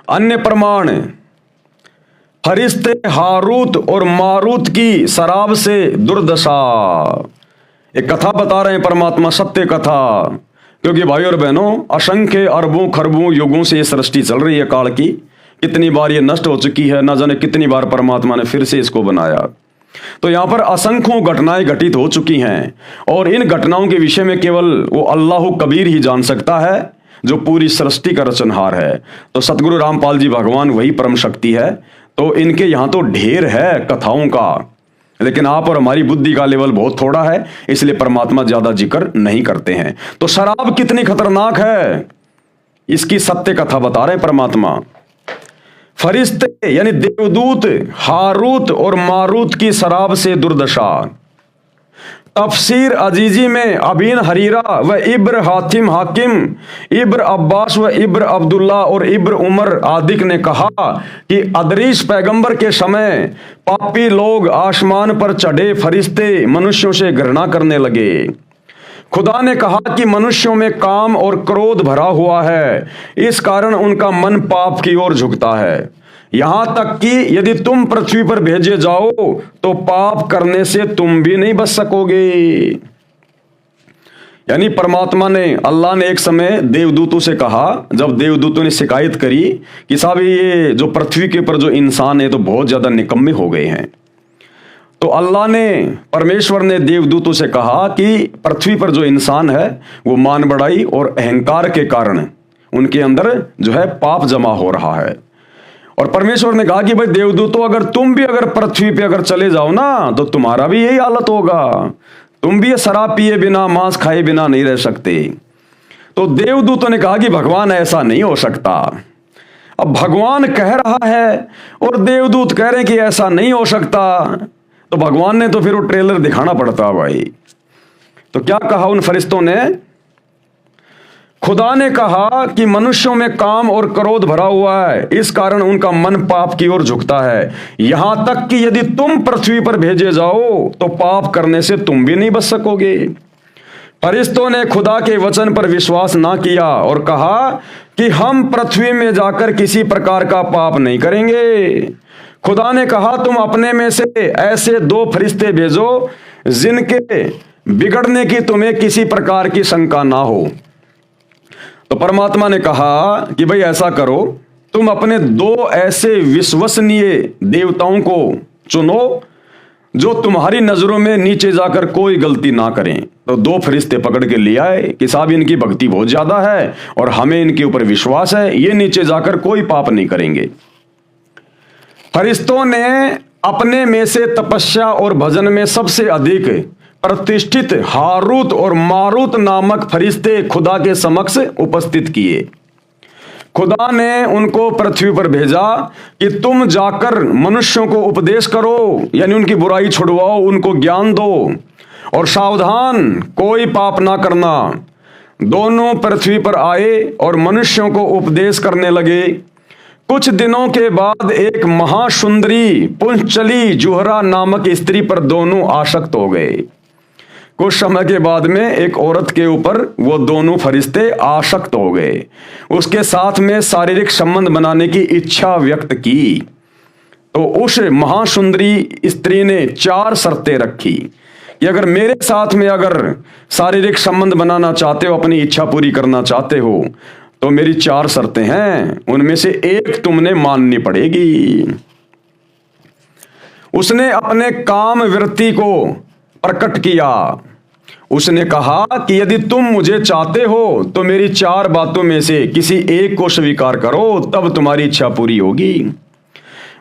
अन्य प्रमाण, फरिश्ते हारूत और मारूत की शराब से दुर्दशा। एक कथा बता रहे हैं परमात्मा, सत्य कथा। क्योंकि भाई और बहनों, असंख्य अरबों खरबों युगों से ये सृष्टि चल रही है काल की। कितनी बार ये नष्ट हो चुकी है, ना जाने कितनी बार परमात्मा ने फिर से इसको बनाया। तो यहां पर असंख्यों घटनाएं घटित हो चुकी हैं, और इन घटनाओं के विषय में केवल वो अल्लाह कबीर ही जान सकता है, जो पूरी सृष्टि का रचनहार है। तो सतगुरु रामपाल जी भगवान वही परम शक्ति है। तो इनके यहां तो ढेर है कथाओं का, लेकिन आप और हमारी बुद्धि का लेवल बहुत थोड़ा है, इसलिए परमात्मा ज्यादा जिक्र नहीं करते हैं। तो शराब कितनी खतरनाक है, इसकी सत्य कथा बता रहे हैं परमात्मा। फरिश्ते यानी देवदूत हारूत और मारूत की शराब से दुर्दशा। तफसीर अजीजी में अबीन हरीरा व इब्र हातिम हाकिम, इब्र अब्बास व इब्र अब्दुल्ला और इब्र उमर आदिक ने कहा कि अदरीस पैगंबर के समय पापी लोग आसमान पर चढ़े फरिश्ते मनुष्यों से घृणा करने लगे। खुदा ने कहा कि मनुष्यों में काम और क्रोध भरा हुआ है, इस कारण उनका मन पाप की ओर झुकता है। यहां तक कि यदि तुम पृथ्वी पर भेजे जाओ तो पाप करने से तुम भी नहीं बच सकोगे। यानी परमात्मा ने, अल्लाह ने एक समय देवदूतों से कहा, जब देवदूतों ने शिकायत करी कि साहब ये जो पृथ्वी के ऊपर जो इंसान है तो बहुत ज्यादा निकम्मे हो गए हैं, तो अल्लाह ने, परमेश्वर ने देवदूतों से कहा कि पृथ्वी पर जो इंसान है वो मान बढ़ाई और अहंकार के कारण उनके अंदर जो है पाप जमा हो रहा है। और परमेश्वर ने कहा कि भाई देवदूतों, अगर तुम भी अगर पृथ्वी पे अगर चले जाओ ना, तो तुम्हारा भी यही हालत होगा। तुम भी ये शराब पिए बिना, मांस खाए बिना नहीं रह सकते। तो देवदूतों ने कहा कि भगवान ऐसा नहीं हो सकता। अब भगवान कह रहा है और देवदूत कह रहे हैं कि ऐसा नहीं हो सकता, तो भगवान ने तो फिर वो ट्रेलर दिखाना पड़ता भाई। तो क्या कहा उन फरिश्तों ने? खुदा ने कहा कि मनुष्यों में काम और क्रोध भरा हुआ है, इस कारण उनका मन पाप की ओर झुकता है। यहां तक कि यदि तुम पृथ्वी पर भेजे जाओ तो पाप करने से तुम भी नहीं बच सकोगे। फरिश्तों ने खुदा के वचन पर विश्वास ना किया और कहा कि हम पृथ्वी में जाकर किसी प्रकार का पाप नहीं करेंगे। खुदा ने कहा तुम अपने में से ऐसे 2 फरिश्ते भेजो जिनके बिगड़ने की तुम्हें किसी प्रकार की शंका ना हो। तो परमात्मा ने कहा कि भाई ऐसा करो, तुम अपने 2 ऐसे विश्वसनीय देवताओं को चुनो जो तुम्हारी नजरों में नीचे जाकर कोई गलती ना करें। तो 2 फरिश्ते पकड़ के ले आए कि साहब इनकी भक्ति बहुत ज्यादा है और हमें इनके ऊपर विश्वास है, ये नीचे जाकर कोई पाप नहीं करेंगे। फरिश्तों ने अपने में से तपस्या और भजन में सबसे अधिक प्रतिष्ठित हारूत और मारूत नामक फरिश्ते खुदा के समक्ष उपस्थित किए। खुदा ने उनको पृथ्वी पर भेजा कि तुम जाकर मनुष्यों को उपदेश करो, यानी उनकी बुराई छुड़वाओ, उनको ज्ञान दो, और सावधान कोई पाप ना करना। दोनों पृथ्वी पर आए और मनुष्यों को उपदेश करने लगे। कुछ दिनों के बाद एक महासुंदरी पुंचली जुहरा नामक स्त्री पर दोनों आसक्त हो गए। कुछ समय के बाद में एक औरत के ऊपर वो दोनों फरिश्ते आसक्त हो गए। उसके साथ में शारीरिक संबंध बनाने की इच्छा व्यक्त की। तो उस महासुंदरी स्त्री ने 4 शर्तें रखी कि अगर मेरे साथ में अगर शारीरिक संबंध बनाना चाहते हो, अपनी इच्छा पूरी करना चाहते हो, तो मेरी 4 शर्तें हैं, उनमें से एक तुमने माननी पड़ेगी। उसने अपने काम वृत्ति को प्रकट किया। उसने कहा कि यदि तुम मुझे चाहते हो तो मेरी 4 बातों में से किसी एक को स्वीकार करो, तब तुम्हारी इच्छा पूरी होगी।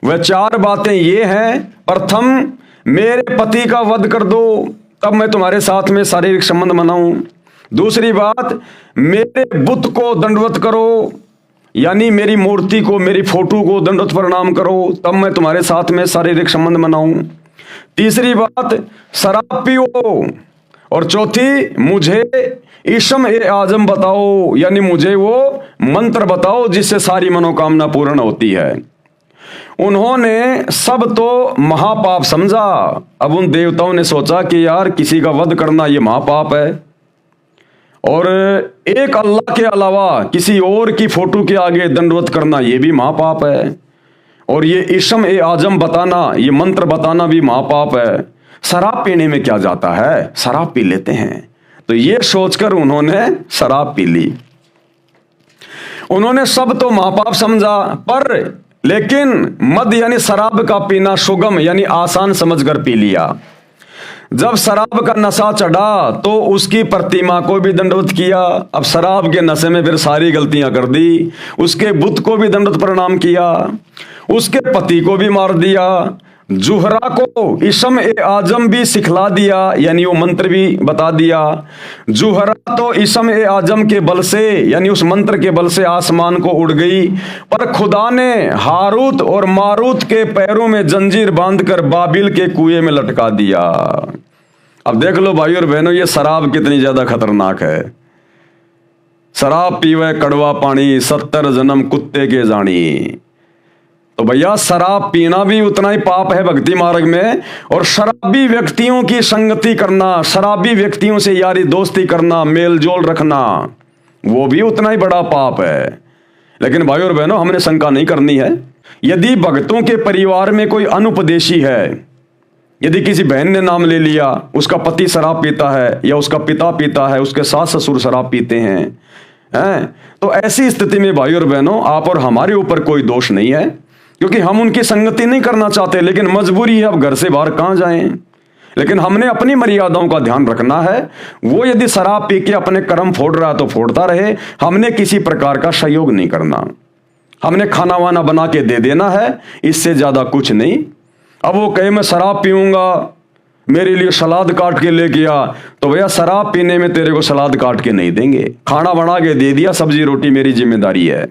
वह 4 बातें ये हैं, प्रथम मेरे पति का वध कर दो, तब मैं तुम्हारे साथ में शारीरिक संबंध बनाऊं। दूसरी बात, मेरे बुत को दंडवत करो, यानी मेरी मूर्ति को, मेरी फोटो को दंडवत प्रणाम करो, तब मैं तुम्हारे साथ में शारीरिक संबंध बनाऊं। तीसरी बात, शराब पियो। और चौथी, मुझे ईशम ए आजम बताओ, यानी मुझे वो मंत्र बताओ जिससे सारी मनोकामना पूर्ण होती है। उन्होंने सब तो महापाप समझा। अब उन देवताओं ने सोचा कि यार किसी का वध करना ये महापाप है, और एक अल्लाह के अलावा किसी और की फोटो के आगे दंडवत करना ये भी महापाप है। और ये इस्म ए आजम बताना, ये मंत्र बताना भी महापाप है। शराब पीने में क्या जाता है, शराब पी लेते हैं। तो ये सोचकर उन्होंने शराब पी ली। उन्होंने सब तो महापाप समझा, पर लेकिन मद यानी शराब का पीना सुगम यानी आसान समझकर पी लिया। जब शराब का नशा चढ़ा तो उसकी प्रतिमा को भी दंडवत किया। अब शराब के नशे में फिर सारी गलतियां कर दी। उसके बुत को भी दंडवत प्रणाम किया, उसके पति को भी मार दिया, जुहरा को इस्म ए आजम भी सिखला दिया, यानी वो मंत्र भी बता दिया। जुहरा तो इस्म ए आजम के बल से यानी उस मंत्र के बल से आसमान को उड़ गई, पर खुदा ने हारूत और मारूत के पैरों में जंजीर बांधकर बाबिल के कुएं में लटका दिया। अब देख लो भाई और बहनों, ये शराब कितनी ज्यादा खतरनाक है। शराब पीवे कड़वा पानी, 70 जन्म कुत्ते के जानी। तो भैया शराब पीना भी उतना ही पाप है भक्ति मार्ग में, और शराबी व्यक्तियों की संगति करना, शराबी व्यक्तियों से यारी दोस्ती करना, मेल जोल रखना, वो भी उतना ही बड़ा पाप है। लेकिन भाई और बहनों, हमने शंका नहीं करनी है। यदि भक्तों के परिवार में कोई अनुपदेशी है, यदि किसी बहन ने नाम ले लिया, उसका पति शराब पीता है या उसका पिता पीता है, उसके सास ससुर शराब पीते हैं, तो ऐसी स्थिति में भाई और बहनों, आप और हमारे ऊपर कोई दोष नहीं है, क्योंकि हम उनकी संगति नहीं करना चाहते, लेकिन मजबूरी है, अब घर से बाहर कहां जाएं। लेकिन हमने अपनी मर्यादाओं का ध्यान रखना है। वो यदि शराब पी के अपने कर्म फोड़ रहा है तो फोड़ता रहे, हमने किसी प्रकार का सहयोग नहीं करना। हमने खाना वाना बना के दे देना है, इससे ज्यादा कुछ नहीं। अब वो कहे मैं शराब पीऊंगा, मेरे लिए सलाद काट के लेके आ, तो भैया शराब पीने में तेरे को सलाद काट के नहीं देंगे। खाना बना के दे दिया, सब्जी रोटी मेरी जिम्मेदारी है।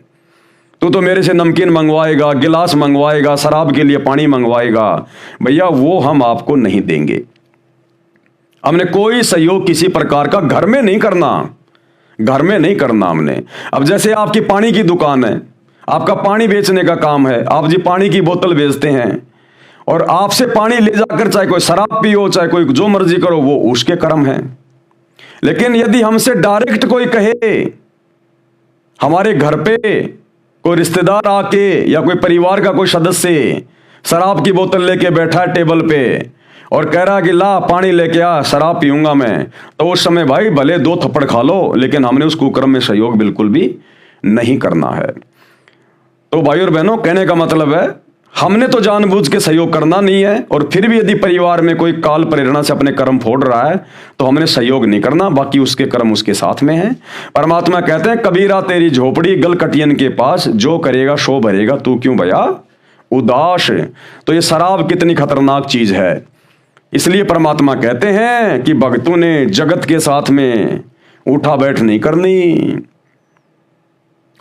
तू तो मेरे से नमकीन मंगवाएगा, गिलास मंगवाएगा, शराब के लिए पानी मंगवाएगा, भैया वो हम आपको नहीं देंगे। हमने कोई सहयोग किसी प्रकार का घर में नहीं करना, घर में नहीं करना हमने। अब जैसे आपकी पानी की दुकान है, आपका पानी बेचने का काम है, आप जी पानी की बोतल बेचते हैं, और आपसे पानी ले जाकर चाहे कोई शराब पियो, चाहे कोई जो मर्जी करो, वो उसके कर्म है। लेकिन यदि हमसे डायरेक्ट कोई कहे, हमारे घर पे कोई रिश्तेदार आके या कोई परिवार का कोई सदस्य शराब की बोतल लेके बैठा है टेबल पे और कह रहा कि ला पानी लेके आ, शराब पीऊंगा मैं, तो उस समय भाई भले 2 थप्पड़ खा लो, लेकिन हमने उस कुकर्म में सहयोग बिल्कुल भी नहीं करना है। तो भाई और बहनों, कहने का मतलब है, हमने तो जानबूझ के सहयोग करना नहीं है, और फिर भी यदि परिवार में कोई काल प्रेरणा से अपने कर्म फोड़ रहा है तो हमने सहयोग नहीं करना, बाकी उसके कर्म उसके साथ में है। परमात्मा कहते हैं, कबीरा तेरी झोपड़ी गल कटियन के पास, जो करेगा सो भरेगा, तू क्यों भया उदास। तो ये शराब कितनी खतरनाक चीज है। इसलिए परमात्मा कहते हैं कि भक्तों ने जगत के साथ में उठा बैठ नहीं करनी।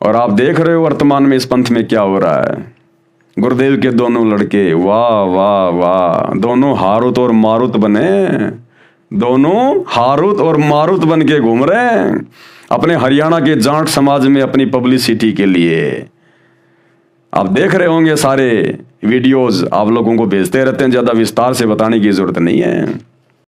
और आप देख रहे हो वर्तमान में इस पंथ में क्या हो रहा है। गुरुदेव के दोनों लड़के, वाह वाह वाह, दोनों हारुत और मारुत बने, दोनों हारुत और मारुत बन के घूम रहे हैं अपने हरियाणा के जाट समाज में अपनी पब्लिसिटी के लिए। आप देख रहे होंगे, सारे वीडियोस आप लोगों को भेजते रहते हैं, ज्यादा विस्तार से बताने की जरूरत नहीं है।